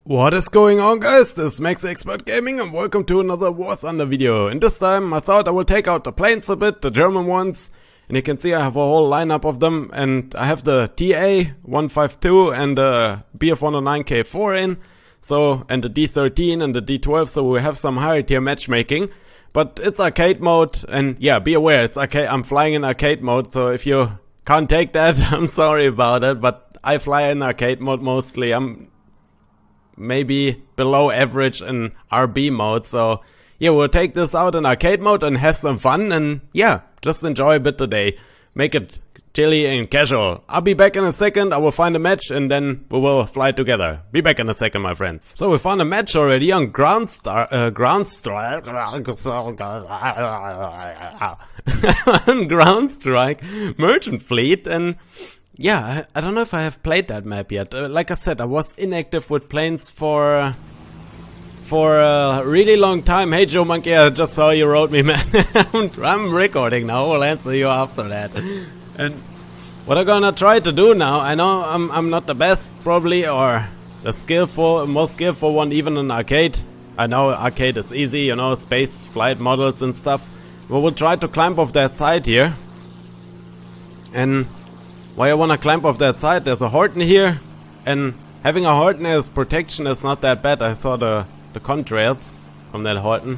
What is going on, guys? This is Max Expert Gaming and welcome to another War Thunder video. And this time I thought I will take out the planes a bit, the German ones. And you can see I have a whole lineup of them, and I have the TA-152 and the BF-109K4 in. So, and the D13 and the D12, so we have some higher tier matchmaking. But it's arcade mode, and yeah, be aware, it's arcade. I'm flying in arcade mode, so if you can't take that, I'm sorry about it, but I fly in arcade mode mostly. I'm maybe below average in RB mode, so yeah, we'll take this out in arcade mode and have some fun, and yeah, just enjoy a bit today. Make it chilly and casual. I'll be back in a second, I will find a match and then we will fly together. Be back in a second, my friends. So we found a match already on Ground Strike. On Ground Strike Merchant Fleet, and yeah, I don't know if I have played that map yet. Like I said, I was inactive with planes for a really long time. Hey Joe Monkey, I just saw you wrote me, man. I'm recording now, we'll answer you after that. And what I'm gonna try to do now, I know I'm not the best probably, or the most skillful one even in arcade. I know arcade is easy, you know, space flight models and stuff. But we'll try to climb off that side here. And why I wanna climb off that side, there's a Horton here, and having a Horton as protection is not that bad. I saw the contrails from that Horton.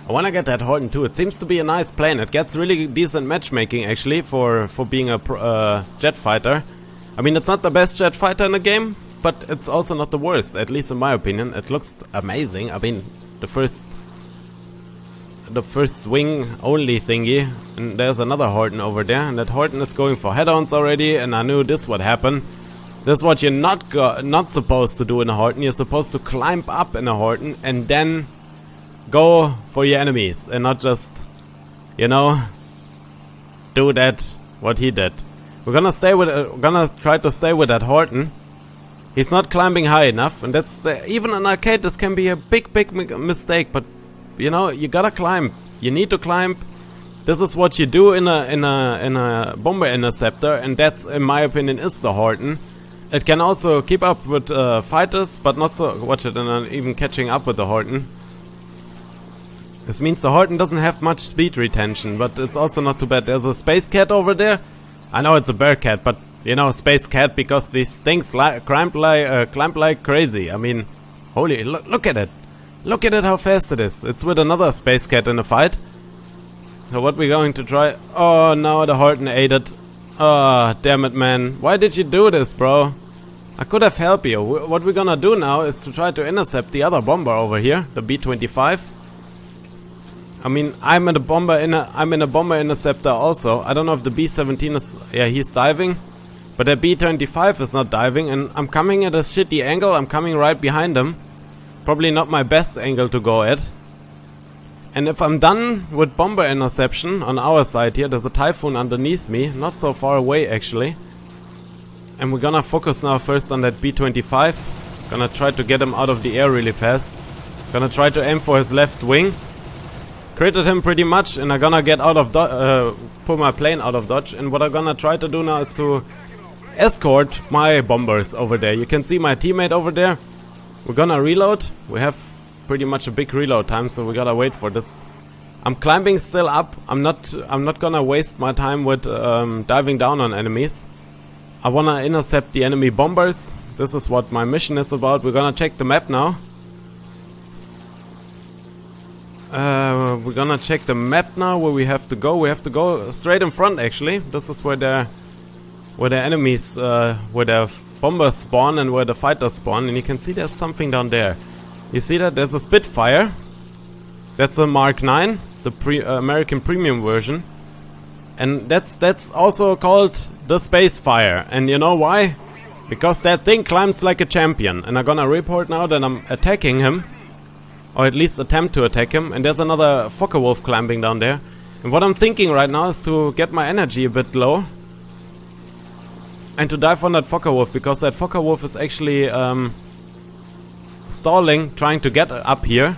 I wanna get that Horton too. It seems to be a nice plane. It gets really decent matchmaking actually for being a jet fighter. I mean, it's not the best jet fighter in the game, but it's also not the worst, at least in my opinion. It looks amazing. I mean, the first wing only thingy, and there's another Horton over there, and that Horton is going for head-ons already, and I knew this would happen. This is what you're not supposed to do in a Horton. You're supposed to climb up in a Horton and then go for your enemies, and not just, you know, do that what he did. We're gonna try to stay with that Horton. He's not climbing high enough, and that's even in arcade this can be a big mistake, but you know, you gotta climb. You need to climb. This is what you do in a bomber interceptor, and that's, in my opinion, is the Horton. It can also keep up with fighters, but not so. Watch it, and I'm even catching up with the Horton. This means the Horton doesn't have much speed retention, but it's also not too bad. There's a Space Cat over there. I know it's a Bear Cat, but you know, Space Cat, because these things climb like crazy. I mean, holy, look at it. Look at it, how fast it is. It's with another Space Cat in a fight. So what we're going to try... Oh, no, the Horton ate it. Oh, damn it, man. Why did you do this, bro? I could have helped you. What we're gonna do now is to try to intercept the other bomber over here, the B-25. I mean, I'm in a bomber interceptor also. I don't know if the B-17 is... Yeah, he's diving. But the B-25 is not diving, and I'm coming at a shitty angle. I'm coming right behind him. Probably not my best angle to go at. And if I'm done with bomber interception on our side here, there's a Typhoon underneath me, not so far away actually. And we're gonna focus now first on that B-25. Gonna try to get him out of the air really fast. Gonna try to aim for his left wing. Critted him pretty much, and I'm gonna get out of pull my plane out of dodge. And what I'm gonna try to do now is to escort my bombers over there. You can see my teammate over there. We're gonna reload. We have pretty much a big reload time, so we gotta wait for this. I'm climbing still up. I'm not gonna waste my time with diving down on enemies. I wanna intercept the enemy bombers. This is what my mission is about. We're gonna check the map now. We're gonna check the map now where we have to go. We have to go straight in front actually. This is where the enemies, where the bombers spawn and where the fighters spawn, and you can see there's something down there. You see that? There's a Spitfire. That's a Mark 9, the American premium version. And that's also called the Spacefire. And you know why? Because that thing climbs like a champion. And I'm gonna report now that I'm attacking him. Or at least attempt to attack him. And there's another Focke-Wulf climbing down there. And what I'm thinking right now is to get my energy a bit low. And to dive on that Focke-Wulf, because that Focke-Wulf is actually stalling, trying to get up here.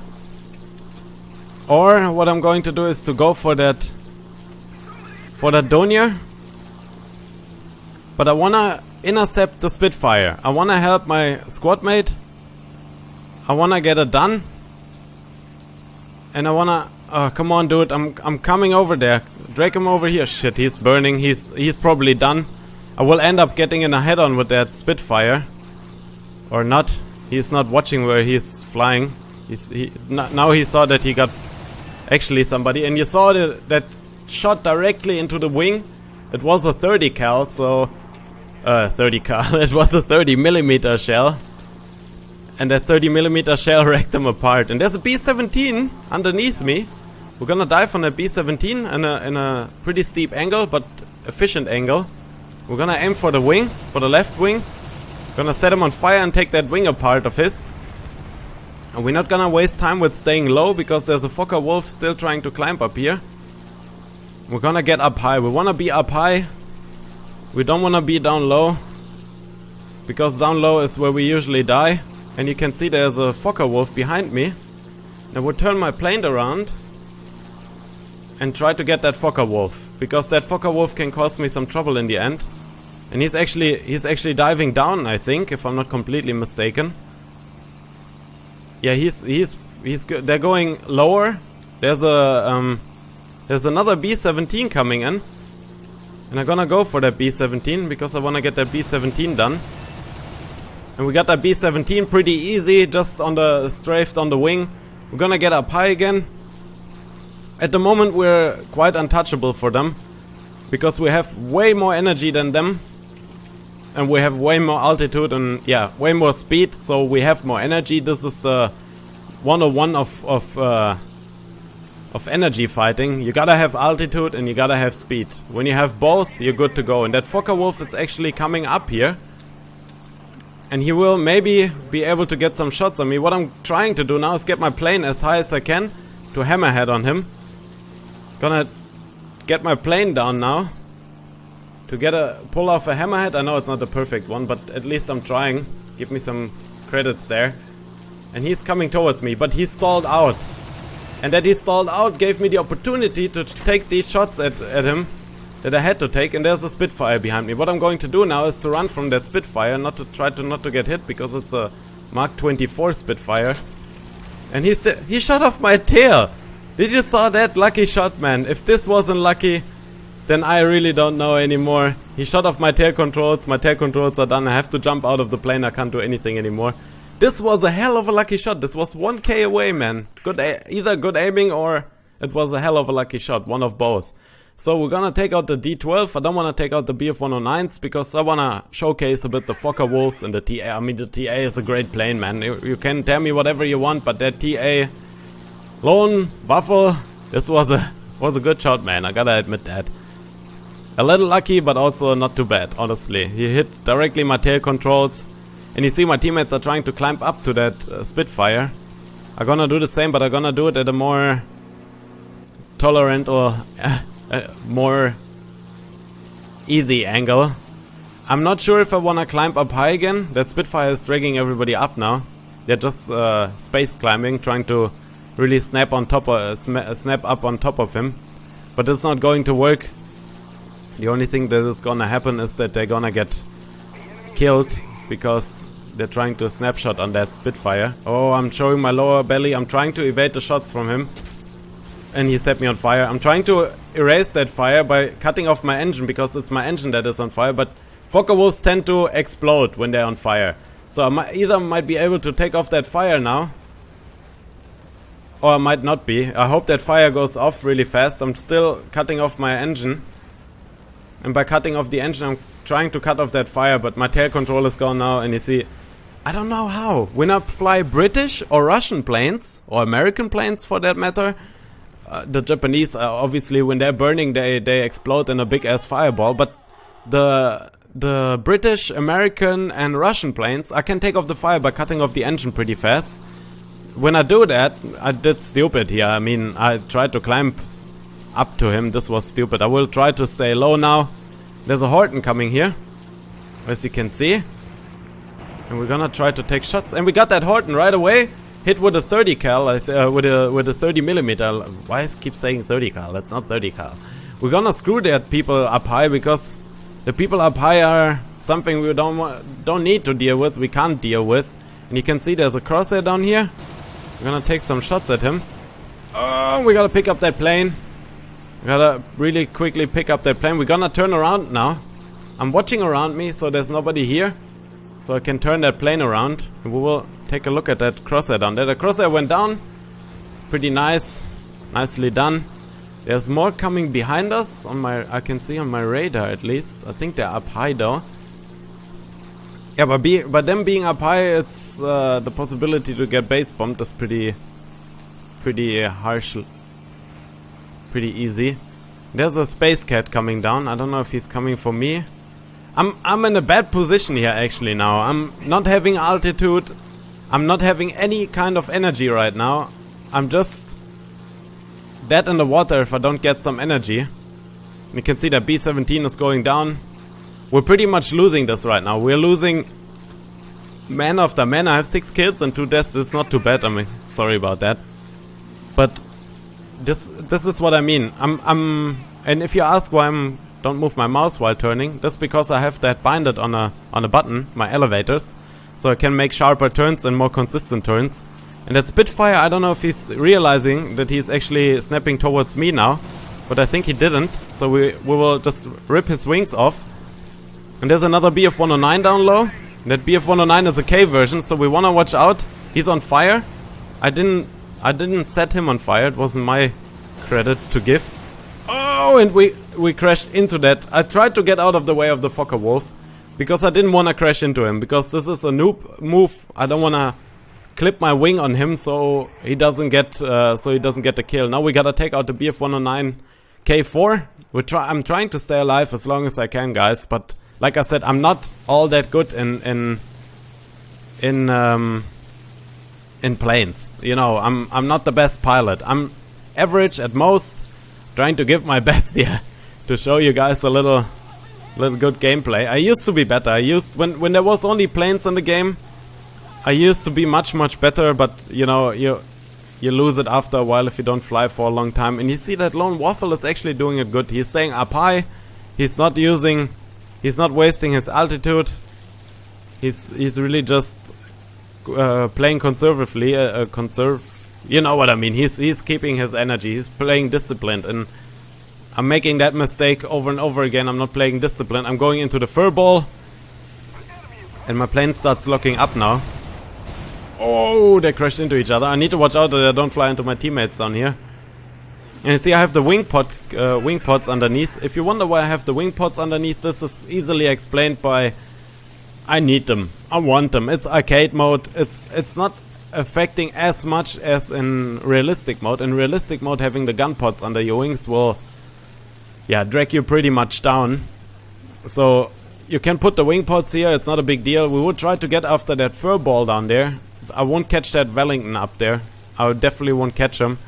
Or what I'm going to do is to go for that Donier. But I wanna intercept the Spitfire. I wanna help my squad mate I wanna get it done. And I wanna... Oh, come on, dude. I'm coming over there. Drag him over here. Shit, he's burning. He's probably done. I will end up getting in a head-on with that Spitfire. Or not. He's not watching where he's flying. Now he saw that he got actually somebody. And you saw that shot directly into the wing. It was a 30 cal, so... 30 cal. It was a 30mm shell. And that 30mm shell wrecked them apart. And there's a B-17 underneath me. We're gonna dive on a B-17 in a pretty steep angle, but efficient angle. We're gonna aim for the wing, for the left wing. Gonna set him on fire and take that wing apart of his. And we're not gonna waste time with staying low, because there's a Fokker Wolf still trying to climb up here. We're gonna get up high. We wanna be up high. We don't wanna be down low, because down low is where we usually die. And you can see there's a Fokker Wolf behind me. I will turn my plane around and try to get that Fokker Wolf, because that Fokker Wolf can cause me some trouble in the end. And he's actually diving down, I think, if I'm not completely mistaken. Yeah, he's good. They're going lower. There's another B-17 coming in, and I'm gonna go for that B-17 because I wanna get that B-17 done. And we got that B-17 pretty easy, just on the strafed on the wing. We're gonna get up high again. At the moment we're quite untouchable for them, because we have way more energy than them. And we have way more altitude and, yeah, way more speed, so we have more energy. This is the 101 of energy fighting. You gotta have altitude and you gotta have speed. When you have both, you're good to go. And that Fokker Wolf is actually coming up here. And he will maybe be able to get some shots on me. What I'm trying to do now is get my plane as high as I can to hammerhead on him. Gonna get my plane down now to pull off a hammerhead. I know it's not the perfect one, but at least I'm trying. Give me some credits there. And he's coming towards me, but he stalled out. And that he stalled out gave me the opportunity to take these shots at him that I had to take, and there's a Spitfire behind me. What I'm going to do now is to run from that Spitfire, not to get hit, because it's a Mark 24 Spitfire. And he shot off my tail. Did you saw that? Lucky shot, man. If this wasn't lucky, then I really don't know anymore. He shot off my tail controls. My tail controls are done. I have to jump out of the plane. I can't do anything anymore. This was a hell of a lucky shot. This was 1k away, man. Either good aiming or it was a hell of a lucky shot. One of both. So we're gonna take out the D12. I don't wanna take out the BF-109s, because I wanna showcase a bit the Fokker Wolves and the TA. I mean, the TA is a great plane, man. You can tell me whatever you want, but that TA Lone Waffle, this was a good shot, man. I gotta admit that. A little lucky, but also not too bad, honestly. He hit directly my tail controls. And you see my teammates are trying to climb up to that Spitfire. I'm gonna do the same, but I'm gonna do it at a more tolerant or more easy angle. I'm not sure if I wanna climb up high again. That Spitfire is dragging everybody up now. They're just space climbing, trying to really snap up on top of him. But it's not going to work. The only thing that is gonna happen is that they're gonna get killed, because they're trying to snapshot on that Spitfire. Oh, I'm showing my lower belly. I'm trying to evade the shots from him. And he set me on fire. I'm trying to erase that fire by cutting off my engine, because it's my engine that is on fire. But Fokker Wolves tend to explode when they're on fire. So I might be able to take off that fire now, or I might not be. I hope that fire goes off really fast. I'm still cutting off my engine. And by cutting off the engine, I'm trying to cut off that fire, but my tail control is gone now. And you see, I don't know how. When I fly British or Russian planes, or American planes for that matter, the Japanese, obviously, when they're burning, they explode in a big ass fireball. But the British, American, and Russian planes, I can take off the fire by cutting off the engine pretty fast. When I do that, I did stupid here. I mean, I tried to climb up to him. This was stupid. I will try to stay low now. There's a Horton coming here, as you can see. And we're gonna try to take shots. And we got that Horton right away. Hit with a 30 cal, with a 30mm. Why I keep saying 30 cal? That's not 30 cal. We're gonna screw that people up high, because the people up high are something we don't need to deal with. We can't deal with. And you can see there's a Corsair down here. We're gonna take some shots at him. Oh, we gotta pick up that plane. We gotta really quickly pick up that plane. We're gonna turn around now. I'm watching around me, so there's nobody here. So I can turn that plane around. And we will take a look at that Corsair down there. The Corsair went down. Pretty nice. Nicely done. There's more coming behind us. I can see on my radar at least. I think they're up high though. Yeah, but them being up high, it's the possibility to get base bombed is pretty harsh, pretty easy. There's a space cat coming down. I don't know if he's coming for me. I'm in a bad position here actually now. I'm not having altitude. I'm not having any kind of energy right now. I'm just dead in the water if I don't get some energy. You can see that B-17 is going down. We're pretty much losing this right now. We're losing man after man. I have 6 kills and 2 deaths. It's not too bad. I mean, sorry about that. But this is what I mean. And if you ask why don't move my mouse while turning, that's because I have that binded on a button, my elevators, so I can make sharper turns and more consistent turns. And that Spitfire, I don't know if he's realizing that he's actually snapping towards me now, but I think he didn't. So we will just rip his wings off. And there's another BF-109 down low. That BF-109 is a K version, so we wanna watch out. He's on fire. I didn't set him on fire. It wasn't my credit to give. Oh, and we crashed into that. I tried to get out of the way of the Fokker Wolf because I didn't wanna crash into him, because this is a noob move. I don't wanna clip my wing on him so he doesn't get the kill. Now we gotta take out the BF-109 K4. I'm trying to stay alive as long as I can, guys, but like I said, I'm not all that good in planes. You know, I'm not the best pilot. I'm average at most, trying to give my best here to show you guys a little good gameplay. I used to be better. When there was only planes in the game, I used to be much better, but you know, you lose it after a while if you don't fly for a long time. And you see that Lone Waffle is actually doing it good. He's staying up high. He's not wasting his altitude. He's really just playing conservatively. You know what I mean. He's keeping his energy. He's playing disciplined, and I'm making that mistake over and over again. I'm not playing disciplined. I'm going into the fur ball, and my plane starts locking up now. Oh, they crashed into each other. I need to watch out that I don't fly into my teammates down here. And you see I have the wing pods underneath. If you wonder why I have the wing pods underneath, this is easily explained by I need them. I want them. It's arcade mode. It's not affecting as much as in realistic mode. In realistic mode, having the gun pods under your wings will, yeah, drag you pretty much down. So you can put the wing pods here. It's not a big deal. We will try to get after that fur ball down there. I won't catch that Wellington up there. I definitely won't catch him.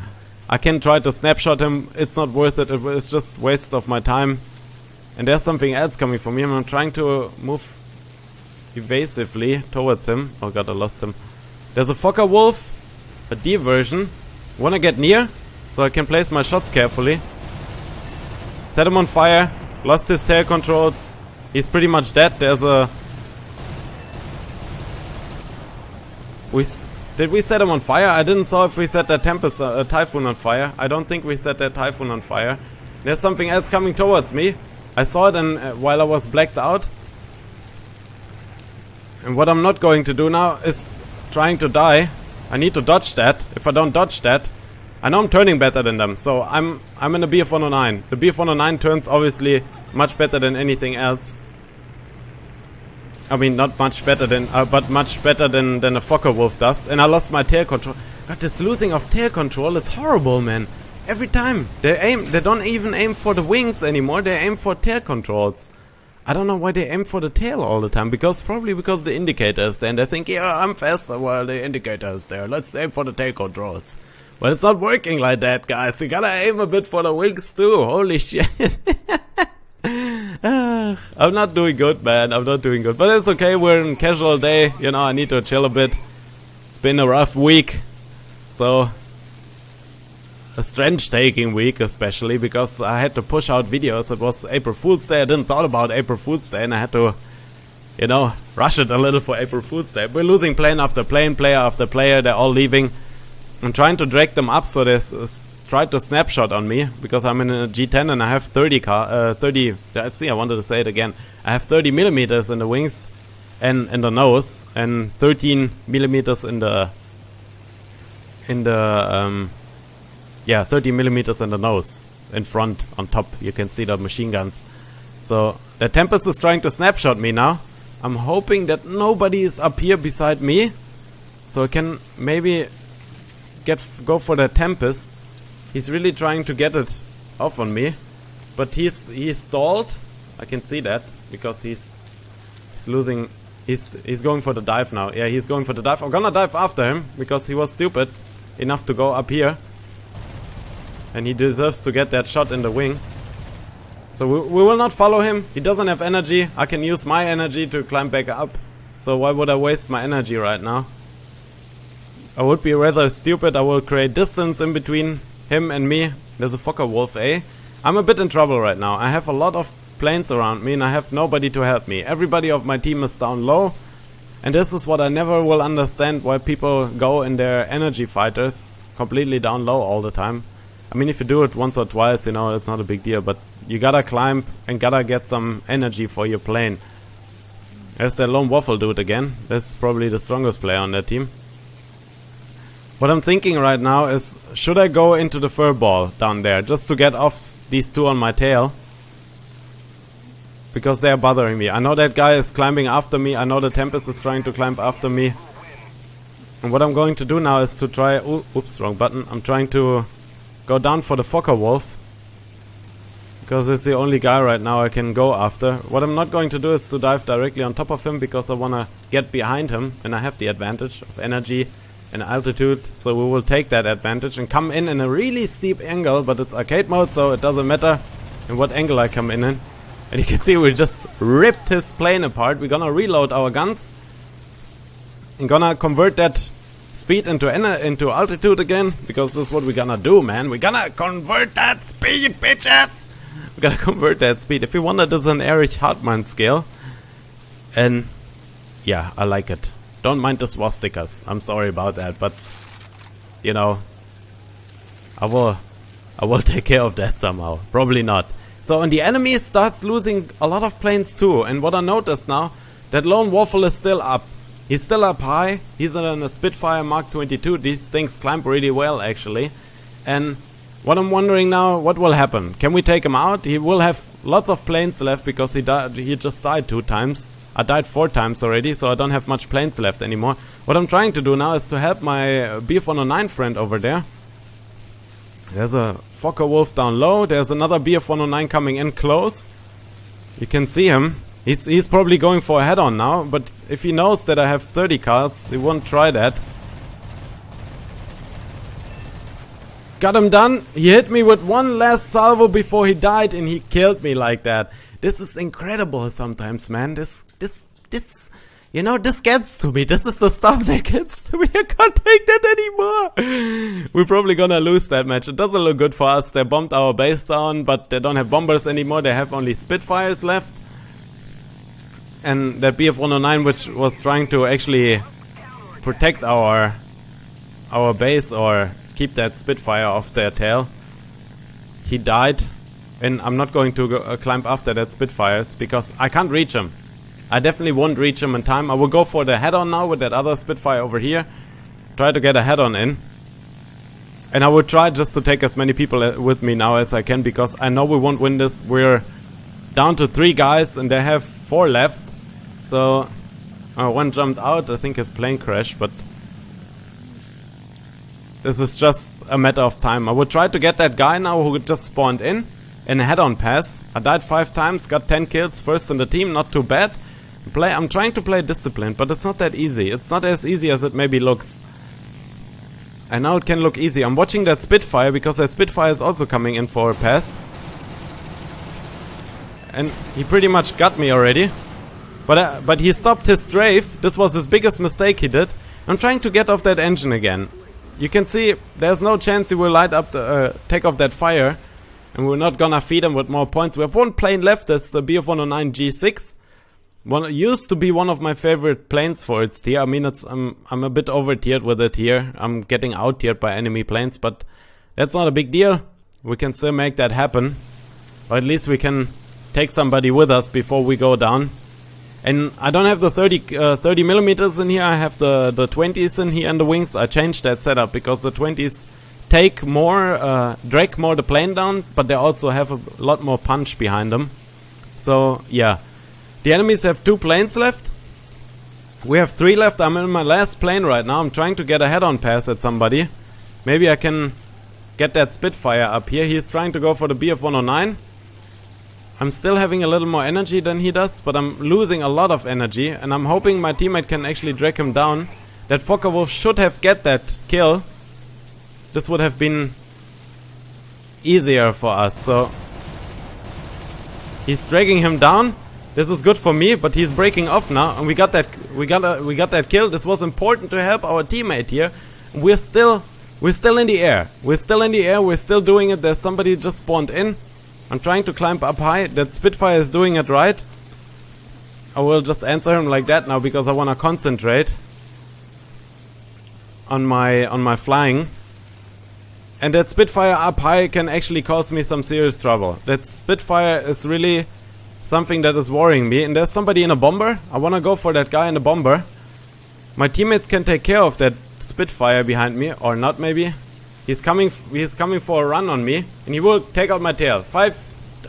I can try to snapshot him. It's not worth it. It's just waste of my time. And there's something else coming from him. I'm trying to move evasively towards him. Oh god, I lost him. There's a Fokker Wolf, a D version. Wanna get near so I can place my shots carefully. Set him on fire. Lost his tail controls. He's pretty much dead. There's a... Did we set him on fire? I didn't saw if we set that Typhoon on fire. I don't think we set that Typhoon on fire. There's something else coming towards me. I saw it while I was blacked out. And what I'm not going to do now is trying to die. I need to dodge that. If I don't dodge that, I know I'm turning better than them. So I'm in a BF-109. The BF-109 turns obviously much better than anything else. I mean, not much better than, but much better than a Fokker Wolf does. And I lost my tail control. God, this losing of tail control is horrible, man. Every time they don't even aim for the wings anymore. They aim for tail controls. I don't know why they aim for the tail all the time. Probably because the indicator is there, and they think, yeah, I'm faster while the indicator is there. Let's aim for the tail controls. But it's not working like that, guys. You gotta aim a bit for the wings too. Holy shit. I'm not doing good, man. I'm not doing good. But it's okay. We're in casual day. You know, I need to chill a bit. It's been a rough week. So, a strange-taking week, especially because I had to push out videos. It was April Fool's Day. I didn't thought about April Fool's Day, and I had to you know, rush it a little for April Fool's Day. We're losing plane after plane, player after player. They're all leaving. I'm trying to drag them up so they tried to snapshot on me because I'm in a G10 and I have 30. Let's see, I wanted to say it again. I have 30 millimeters in the wings and in the nose, and 13 millimeters in the 30 millimeters in the nose, in front, on top. You can see the machine guns. So the Tempest is trying to snapshot me now. I'm hoping that nobody is up here beside me, so I can maybe go for the Tempest. He's really trying to get it off on me, but he's stalled. I can see that because he's losing. He's going for the dive now. Yeah, he's going for the dive. I'm gonna dive after him because he was stupid enough to go up here, and he deserves to get that shot in the wing. So we will not follow him. He doesn't have energy. I can use my energy to climb back up. So why would I waste my energy right now? I would be rather stupid. I will create distance in between him and me. There's a Fokker Wolf A. I'm a bit in trouble right now. I have a lot of planes around me and I have nobody to help me. Everybody of my team is down low. And this is what I never will understand, why people go in their energy fighters completely down low all the time. I mean, if you do it once or twice, you know, it's not a big deal, but you gotta climb and gotta get some energy for your plane. There's that lone waffle dude again. That's probably the strongest player on that team. What I'm thinking right now is, should I go into the fur ball down there just to get off these two on my tail? Because they're bothering me. I know that guy is climbing after me. I know the Tempest is trying to climb after me. And what I'm going to do now is to try... Oops, wrong button. I'm trying to go down for the Fokker Wolf, because it's the only guy right now I can go after. What I'm not going to do is to dive directly on top of him, because I want to get behind him and I have the advantage of energy and altitude, so we will take that advantage and come in a really steep angle, but it's arcade mode, so it doesn't matter in what angle I come in. And you can see we just ripped his plane apart. We're gonna reload our guns and gonna convert that speed into altitude again, because this is what we're gonna do, man. We're gonna convert that speed, bitches! We're gonna convert that speed. If you wonder, this is an Erich Hartmann scale, and yeah, I like it. Don't mind the swastikas. I'm sorry about that, but you know, I will take care of that somehow. Probably not. So, and the enemy starts losing a lot of planes too. And what I noticed now, that lone waffle is still up. He's still up high. He's on a Spitfire Mark 22. These things climb really well, actually. And what I'm wondering now, what will happen? Can we take him out? He will have lots of planes left, because he just died 2 times. I died 4 times already, so I don't have much planes left anymore. What I'm trying to do now is to help my BF-109 friend over there. There's a Fokker Wolf down low. There's another BF-109 coming in close. You can see him. He's probably going for a head-on now, but if he knows that I have 30 cards, he won't try that. Got him done. He hit me with one last salvo before he died, and he killed me like that. This is incredible sometimes, man. This, you know, this gets to me. This is the stuff that gets to me. I can't take that anymore. We're probably gonna lose that match. It doesn't look good for us. They bombed our base down, but they don't have bombers anymore. They have only Spitfires left. And that BF-109, which was trying to actually protect our base or keep that Spitfire off their tail, he died. And I'm not going to climb after that Spitfires, because I can't reach him. I definitely won't reach him in time. I will go for the head-on now with that other Spitfire over here. Try to get a head-on in. And I will try just to take as many people with me now as I can, because I know we won't win this. We're down to 3 guys and they have 4 left. So, one jumped out. I think his plane crashed, but this is just a matter of time. I will try to get that guy now who just spawned in a head-on pass. I died 5 times, got 10 kills, first in the team, not too bad. I'm trying to play disciplined, but it's not that easy. It's not as easy as it maybe looks. I know it can look easy. I'm watching that Spitfire, because that Spitfire is also coming in for a pass. And he pretty much got me already. But he stopped his strafe. This was his biggest mistake he did. I'm trying to get off that engine again. You can see there's no chance he will light up take off that fire. And we're not gonna feed him with more points. We have 1 plane left. That's the BF-109 G6. used to be one of my favorite planes for its tier. I mean, I'm a bit over tiered with it here. I'm getting out tiered by enemy planes, but that's not a big deal. We can still make that happen, or at least we can take somebody with us before we go down. And I don't have the 30 millimeters in here. I have the 20s in here and the wings. I changed that setup because the 20s take more, drag more the plane down, but they also have a lot more punch behind them. So yeah, the enemies have 2 planes left. We have 3 left. I'm in my last plane right now. I'm trying to get a head-on pass at somebody. Maybe I can get that Spitfire up here. He's trying to go for the BF-109. I'm still having a little more energy than he does, but I'm losing a lot of energy, and I'm hoping my teammate can actually drag him down. That Focke-Wulf should have get that kill. This would have been easier for us. So he's dragging him down. This is good for me, but he's breaking off now, and we got that kill. This was important to help our teammate here. We're still in the air. We're still in the air. We're still doing it. There's somebody just spawned in. I'm trying to climb up high. That Spitfire is doing it right. I will just answer him like that now because I want to concentrate on my flying. And that Spitfire up high can actually cause me some serious trouble. That Spitfire is really something that is worrying me. And there's somebody in a bomber. I want to go for that guy in the bomber. My teammates can take care of that Spitfire behind me, or not maybe. He's coming for a run on me, and he will take out my tail.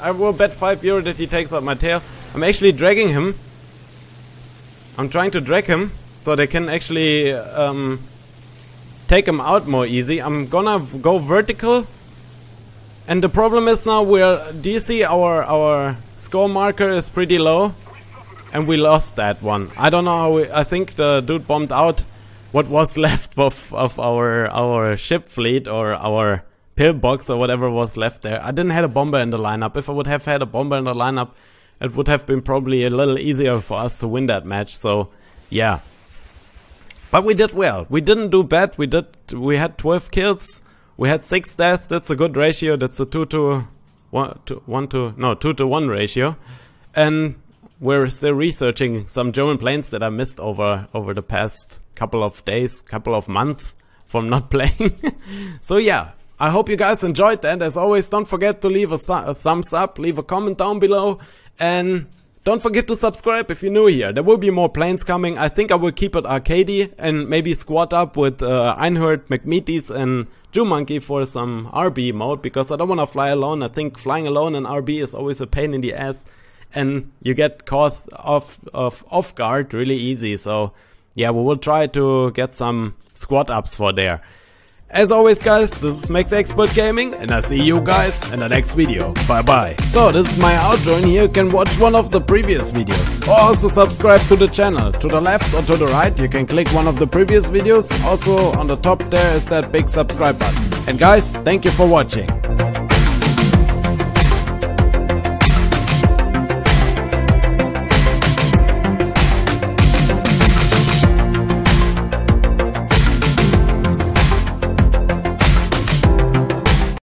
I will bet €5 that he takes out my tail. I'm actually dragging him. I'm trying to drag him so they can actually take him out more easy. I'm gonna go vertical. And the problem is now do you see our score marker is pretty low, and we lost that one. I don't know how I think the dude bombed out what was left of our ship fleet, or our pillbox, or whatever was left there. I didn't have a bomber in the lineup. If I would have had a bomber in the lineup, it would have been probably a little easier for us to win that match. So yeah, but we did well. We didn't do bad. We had 12 kills. We had 6 deaths. That's a good ratio. That's a 2 to 1 ratio. And we're still researching some German planes that I missed over the past couple of days, couple of months from not playing. So yeah, I hope you guys enjoyed that. As always, don't forget to leave a thumbs up, leave a comment down below, and don't forget to subscribe if you're new here. There will be more planes coming. I think I will keep it arcadey and maybe squad up with Einhard, McMeaties, and Jumonkey for some RB mode, because I don't want to fly alone. I think flying alone in RB is always a pain in the ass, and you get caught off guard really easy. So yeah, we will try to get some squad ups for there. As always guys, this is Max Expert Gaming, and I see you guys in the next video. Bye bye. So this is my outro, and here you can watch one of the previous videos. Or also subscribe to the channel. To the left or to the right you can click one of the previous videos. Also on the top there is that big subscribe button. And guys, thank you for watching.